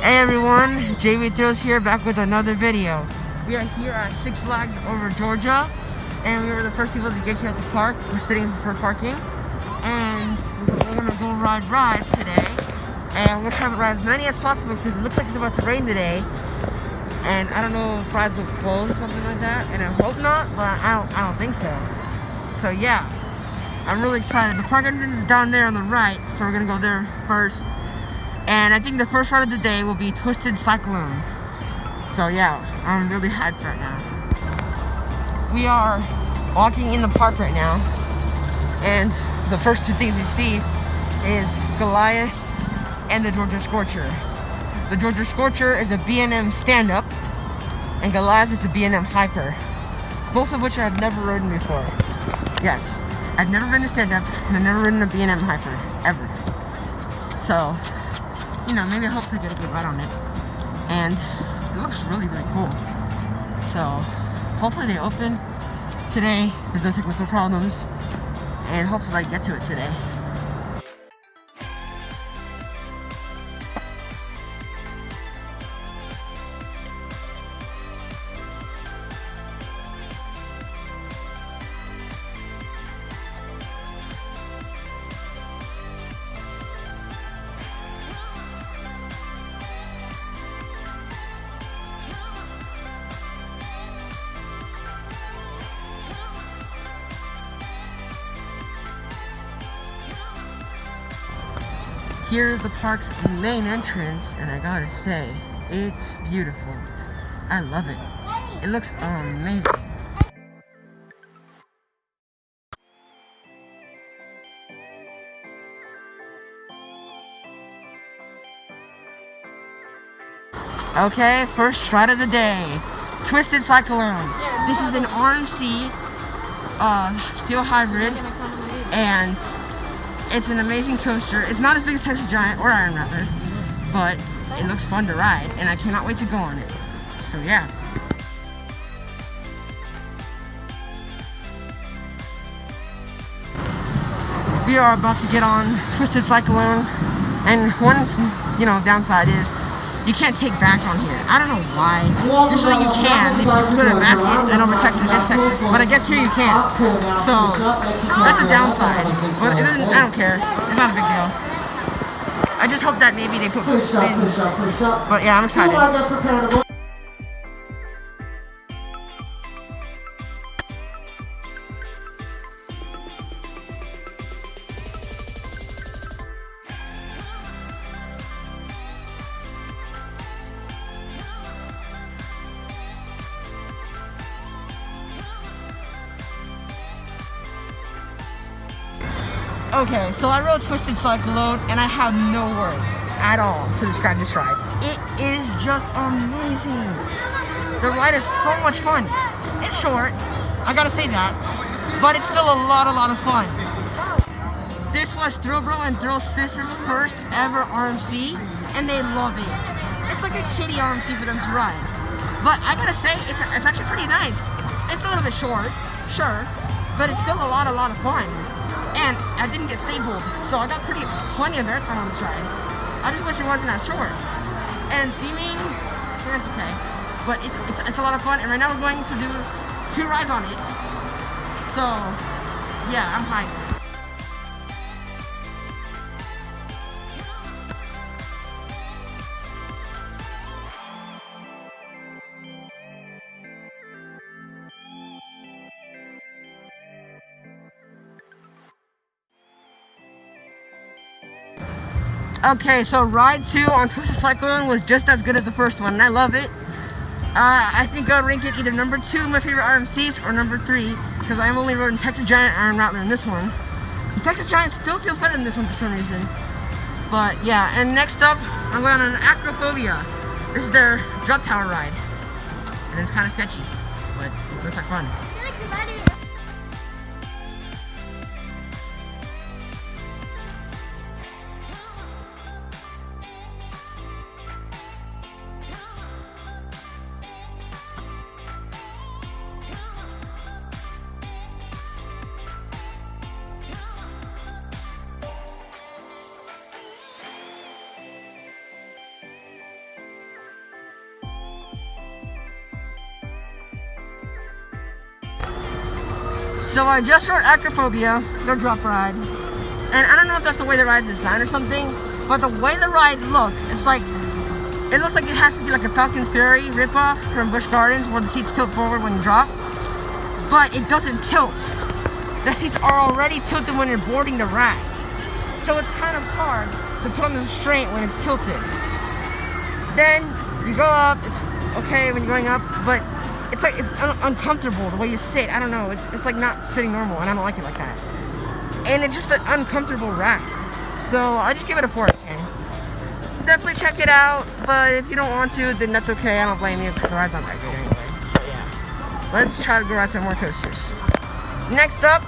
Hey everyone, JBVLOGS here, back with another video. We are here at Six Flags over Georgia, and we were the first people to get here at the park. We're sitting for parking, and we're gonna go ride rides today. And we're trying to ride as many as possible because it looks like it's about to rain today. And I don't know if rides will close or something like that, and I hope not, but I don't think so. So yeah, I'm really excited. The park entrance is down there on the right, so we're gonna go there first. And I think the first ride of the day will be Twisted Cyclone. So yeah, I'm really hyped right now. We are walking in the park right now, and the first two things we see is Goliath and the Georgia Scorcher. The Georgia Scorcher is a B&M stand-up, and Goliath is a B&M hyper, both of which I've never ridden before. Yes, I've never been a stand-up, and I've never ridden a B&M hyper, ever. So, you know, maybe I'll hopefully get a good ride on it. And it looks really, really cool. So, hopefully they open today. There's no technical problems. And hopefully I get to it today. Here's the park's main entrance, and I gotta say, it's beautiful. I love it. It looks amazing. Okay, first ride of the day. Twisted Cyclone. This is an RMC steel hybrid, and it's an amazing coaster. It's not as big as Texas Giant or Iron Rapids, but it looks fun to ride, and I cannot wait to go on it. So yeah. We are about to get on Twisted Cyclone, and one, downside is you can't take bags on here. I don't know why. Usually you can. You put a basket and over Texas against Texas, but I guess here you can't. So that's a downside. But it doesn't. I don't care. It's not a big deal. I just hope that maybe they put bins. But yeah, I'm excited. Okay, so I rode Twisted Cyclone, and I have no words at all to describe this ride. It is just amazing. The ride is so much fun. It's short, I gotta say that, but it's still a lot of fun. This was Thrill Bro and Thrill Sis's first ever RMC, and they love it. It's like a kiddie RMC for them to ride. But I gotta say, it's actually pretty nice. It's a little bit short, sure, but it's still a lot of fun. And I didn't get stapled, so I got plenty of airtime on this ride. I just wish it wasn't as short. And theming, that's okay. But it's a lot of fun, and right now we're going to do 2 rides on it. So, yeah, I'm hyped. Okay, so ride 2 on Twisted Cyclone was just as good as the first one, and I love it. I think I'll rank it either number 2, my favorite RMCs, or number 3, because I've only ridden Texas Giant Iron Rattler in this one. The Texas Giant still feels better than this one for some reason. But yeah, and next up, I'm going on an Acrophobia. This is their drop tower ride, and it's kind of sketchy, but it looks like fun. So I just rode Acrophobia, their drop ride. And I don't know if that's the way the ride's designed or something, but the way the ride looks, it's like, it looks like it has to be like a Falcon's Ferry ripoff from Busch Gardens where the seats tilt forward when you drop. But it doesn't tilt. The seats are already tilted when you're boarding the ride. So it's kind of hard to put on the restraint when it's tilted. Then you go up, it's okay when you're going up, but it's like it's uncomfortable the way you sit. I don't know, it's like not sitting normal, and I don't like it like that. And it's just an uncomfortable ride. So I just give it a 4 out of 10. Definitely check it out, but if you don't want to, then that's okay. I don't blame you because the ride's not that good anyway. So yeah, let's try to go ride some more coasters. Next up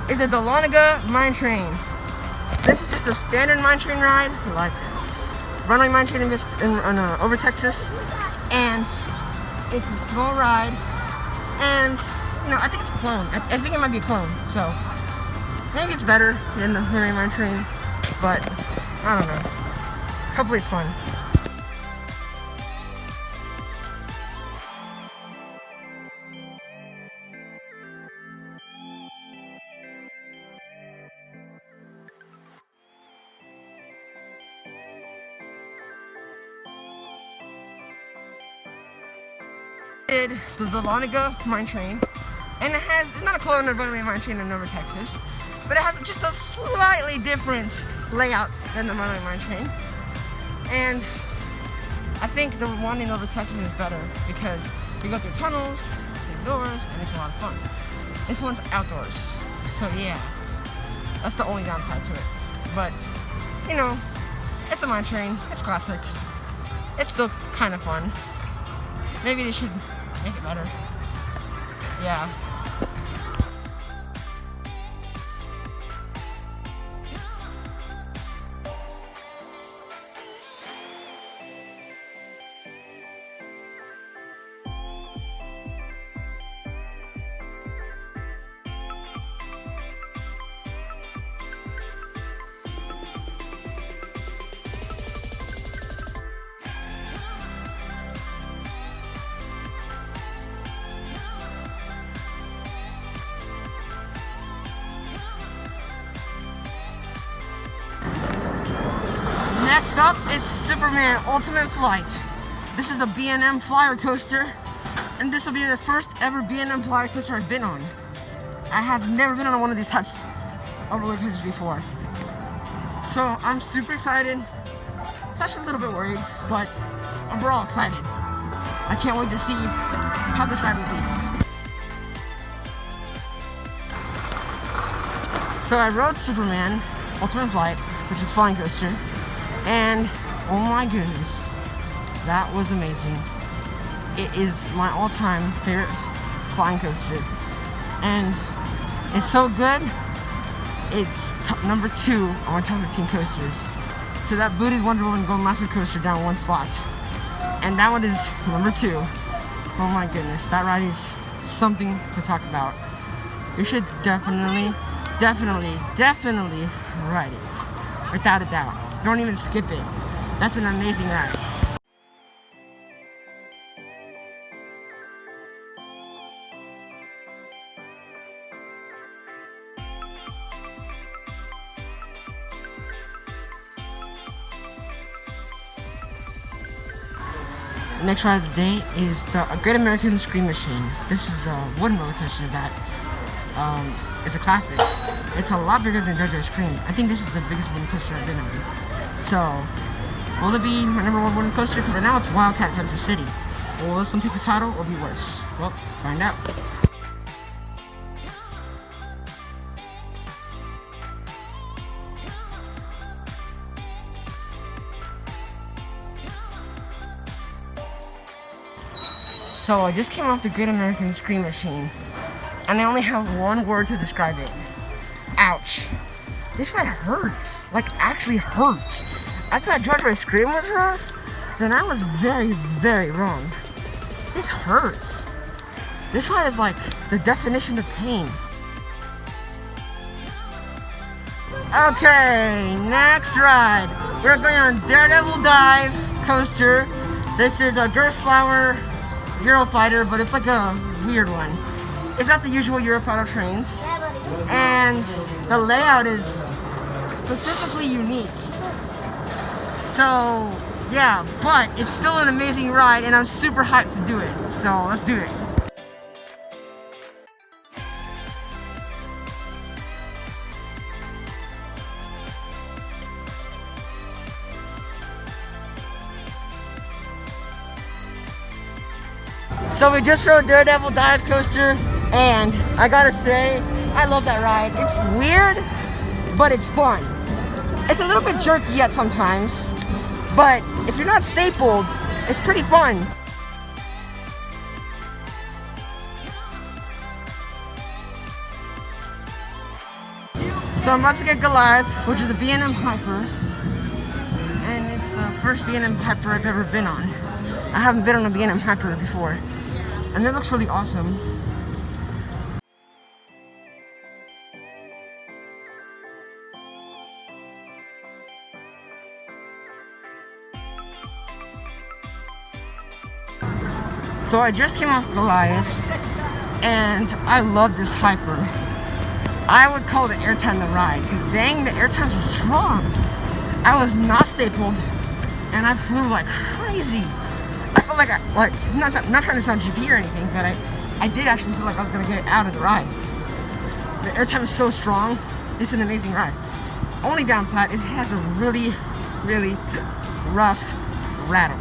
is the Dahlonega Mine Train. This is just a standard mine train ride, like runway mine train over Texas, and it's a small ride. And you know, I think it's a clone. I think it might be a clone, so maybe it's better than the runway mine train, but I don't know. Hopefully it's fun. The Dahlonega Mine Train, and it's not a clone of runway mine train in Over Texas, but it has just a slightly different layout than the runway mine train. And I think the one in Over Texas is better because you go through tunnels, it's indoors, and it's a lot of fun. This one's outdoors, so yeah, that's the only downside to it. But you know, it's a mine train, it's classic, it's still kind of fun. Maybe they should make it better. Yeah. Next up, it's Superman Ultimate Flight. This is a B&M Flyer coaster, and this will be the first ever B&M Flyer coaster I've been on. I have never been on one of these types of roller coasters before. So I'm super excited. It's actually a little bit worried, but overall excited. I can't wait to see how this ride will be. So I rode Superman Ultimate Flight, which is a flying coaster. And oh my goodness, that was amazing. It is my all-time favorite flying coaster, and it's so good. It's number 2 on my top 15 coasters. So that Booted Wonder Woman Golden Massive coaster down one spot, and that one is number 2. Oh my goodness, that ride is something to talk about. You should definitely ride it, without a doubt. Don't even skip it. That's an amazing ride. The next ride of the day is the Great American Scream Machine. This is a wooden roller coaster that is a classic. It's a lot bigger than JoJo's Scream. I think this is the biggest wooden coaster I've been on. So, will it be my number 1 wooden coaster? Because right now it's Wildcat Adventure City. Will this one take the title or be worse? Well, find out. So I just came off the Great American Scream Machine, and I only have one word to describe it. Ouch. This ride hurts. Like, actually hurts. I thought JoJo's Scream was rough, then I was very, very wrong. This hurts. This ride is like the definition of pain. Okay, next ride. We're going on Daredevil Dive coaster. This is a Gerstlauer Eurofighter, but it's like a weird one. It's not the usual Europe-Auto trains, and the layout is specifically unique. So yeah, but it's still an amazing ride, and I'm super hyped to do it. So let's do it. So we just rode Daredevil Dive Coaster, and I gotta say, I love that ride. It's weird, but it's fun. It's a little bit jerky at sometimes, but if you're not stapled, it's pretty fun. So I'm about to get Goliath, which is a B&M Hyper, and it's the first B&M Hyper I've ever been on. I haven't been on a B&M Hyper before, and it looks really awesome. So I just came off Goliath, and I love this Hyper. I would call the airtime the ride, because dang, the airtime's so strong. I was not stapled, and I flew like crazy. I felt like I'm not trying to sound GP or anything, but I did actually feel like I was gonna get out of the ride. The airtime is so strong. It's an amazing ride. Only downside is it has a really, really rough rattle.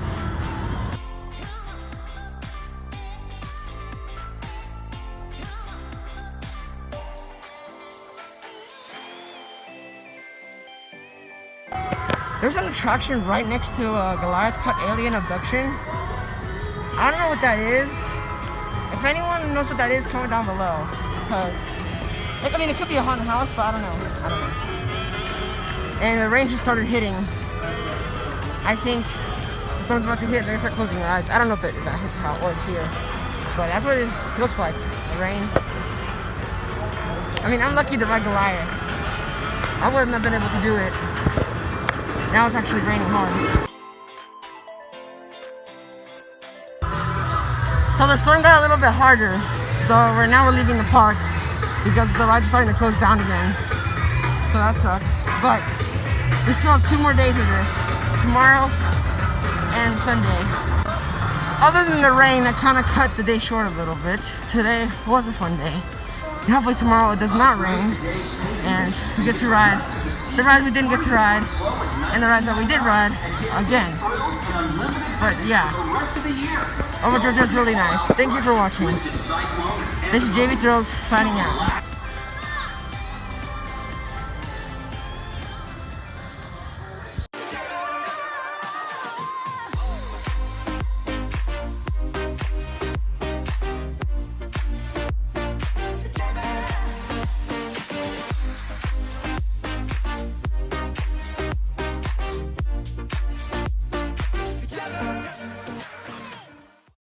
There's an attraction right next to Goliath called Alien Abduction. I don't know what that is. If anyone knows what that is, comment down below. Because, like, I mean, it could be a haunted house, but I don't know. And the rain just started hitting. I think the storm's about to hit. They're gonna start closing rides. I don't know if that's how it works here, but that's what it looks like. The rain. I mean, I'm lucky to ride Goliath. I wouldn't have been able to do it. Now it's actually raining hard. So the storm got a little bit harder. So we're leaving the park because the ride's starting to close down again. So that sucks. But we still have 2 more days of this. Tomorrow and Sunday. Other than the rain, that kind of cut the day short a little bit. Today was a fun day. And hopefully tomorrow it does not rain and we get to ride the rides we didn't get to ride and the rides that we did ride again. But yeah, Over Georgia is really nice. Thank you for watching. This is JBVLOGS signing out.